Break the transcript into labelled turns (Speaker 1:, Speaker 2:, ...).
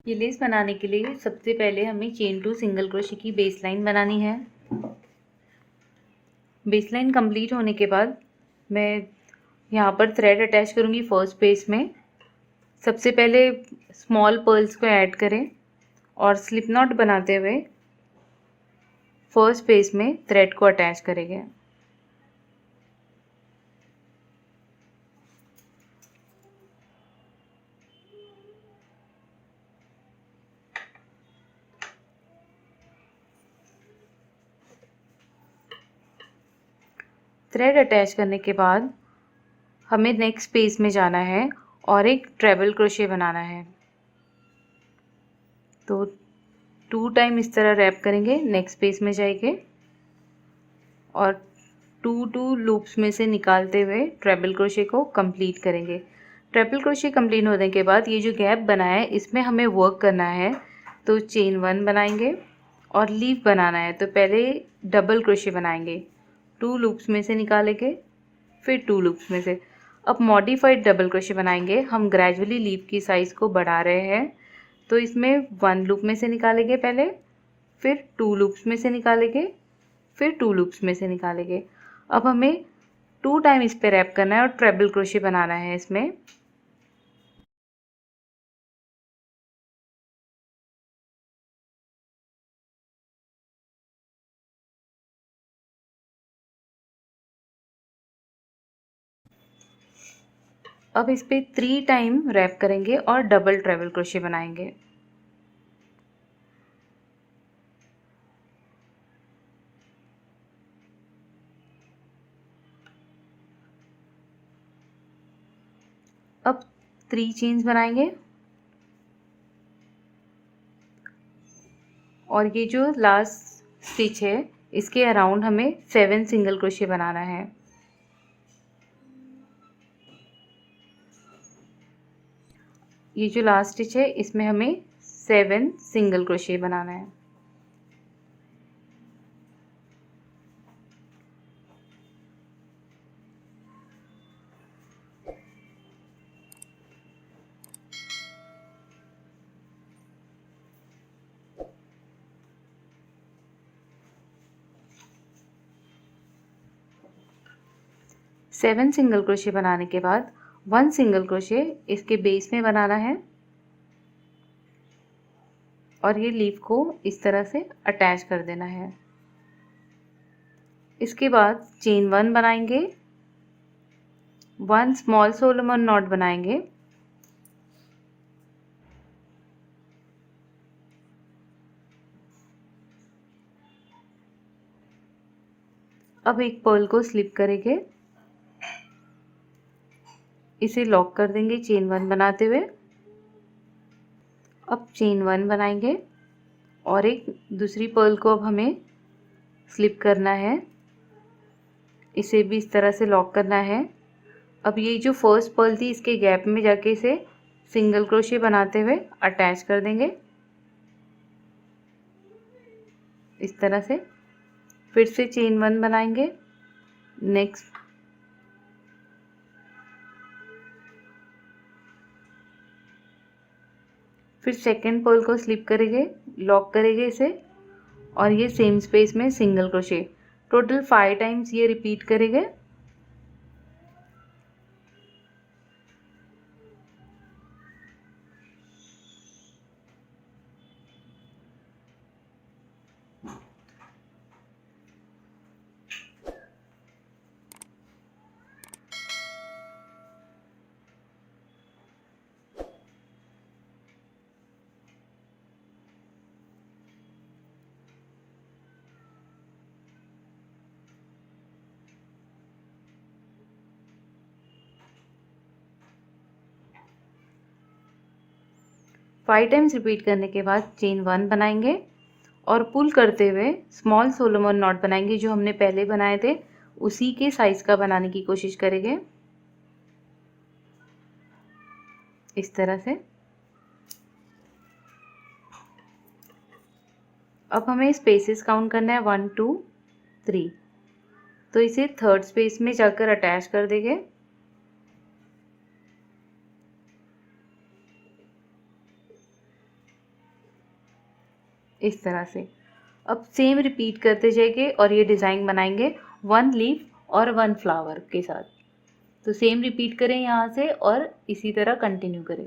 Speaker 1: ये लेस बनाने के लिए सबसे पहले हमें चेन टू सिंगल क्रोशे की बेस लाइन बनानी है। बेस लाइन कंप्लीट होने के बाद मैं यहाँ पर थ्रेड अटैच करूँगी फर्स्ट पेज में। सबसे पहले स्मॉल पर्ल्स को ऐड करें और स्लिप नॉट बनाते हुए फर्स्ट पेज में थ्रेड को अटैच करेंगे। थ्रेड अटैच करने के बाद हमें नेक्स्ट पेज में जाना है और एक ट्रेबल क्रोशे बनाना है। तो 2 टाइम इस तरह रैप करेंगे, नेक्स्ट पेज में जाएंगे और 2 लूप्स में से निकालते हुए ट्रेबल क्रोशे को कंप्लीट करेंगे। ट्रेबल क्रोशे कंप्लीट होने के बाद ये जो गैप बना है इसमें हमें वर्क करना है। तो चेन 1 बनाएंगे और लीफ बनाना है। तो पहले डबल क्रोशे बनाएंगे, 2 लूप्स में से निकालेंगे, फिर 2 लूप्स में से। अब मॉडिफाइड डबल क्रोशे बनाएंगे। हम ग्रेजुअली लीफ की साइज़ को बढ़ा रहे हैं। तो इसमें 1 लूप में से निकालेंगे पहले, फिर 2 लूप्स में से निकालेंगे, फिर 2 लूप्स में से निकालेंगे। अब हमें 2 टाइम इस पे रैप करना है और ट्रेबल क्रोशे बनाना है इसमें। अब इस पे 3 टाइम रैप करेंगे और डबल ट्रेबल क्रोशे बनाएंगे। अब 3 चेन्स बनाएंगे और ये जो लास्ट स्टिच है इसके अराउंड हमें 7 सिंगल क्रोशे बनाना है। ये जो लास्ट स्टिच है इसमें हमें 7 सिंगल क्रोशे बनाना है। सेवन सिंगल क्रोशे बनाने के बाद 1 सिंगल क्रोशे इसके बेस में बनाना है और ये लीफ को इस तरह से अटैच कर देना है। इसके बाद चेन 1 बनाएंगे, 1 स्मॉल सोलोमन नॉट बनाएंगे, अब एक पर्ल को स्लिप करेंगे, इसे लॉक कर देंगे चेन 1 बनाते हुए। अब चेन 1 बनाएंगे और एक दूसरी पर्ल को अब हमें स्लिप करना है, इसे भी इस तरह से लॉक करना है। अब ये जो फर्स्ट पर्ल थी इसके गैप में जाके इसे सिंगल क्रोशे बनाते हुए अटैच कर देंगे इस तरह से। फिर से चेन 1 बनाएंगे, नेक्स्ट फिर सेकेंड पर्ल को स्लिप करेंगे, लॉक करेंगे इसे और ये सेम स्पेस में सिंगल क्रोशे। टोटल 5 टाइम्स ये रिपीट करेंगे। फाइव टाइम्स रिपीट करने के बाद चेन 1 बनाएंगे और पुल करते हुए स्मॉल सोलोमन नॉट बनाएंगे। जो हमने पहले बनाए थे उसी के साइज का बनाने की कोशिश करेंगे इस तरह से। अब हमें स्पेसेस काउंट करना है 1 2 3। तो इसे थर्ड स्पेस में जाकर अटैच कर देंगे। इस तरह से। अब सेम रिपीट करते जाएंगे और ये डिज़ाइन बनाएंगे 1 लीफ और 1 फ्लावर के साथ। तो सेम रिपीट करें यहाँ से और इसी तरह कंटिन्यू करें।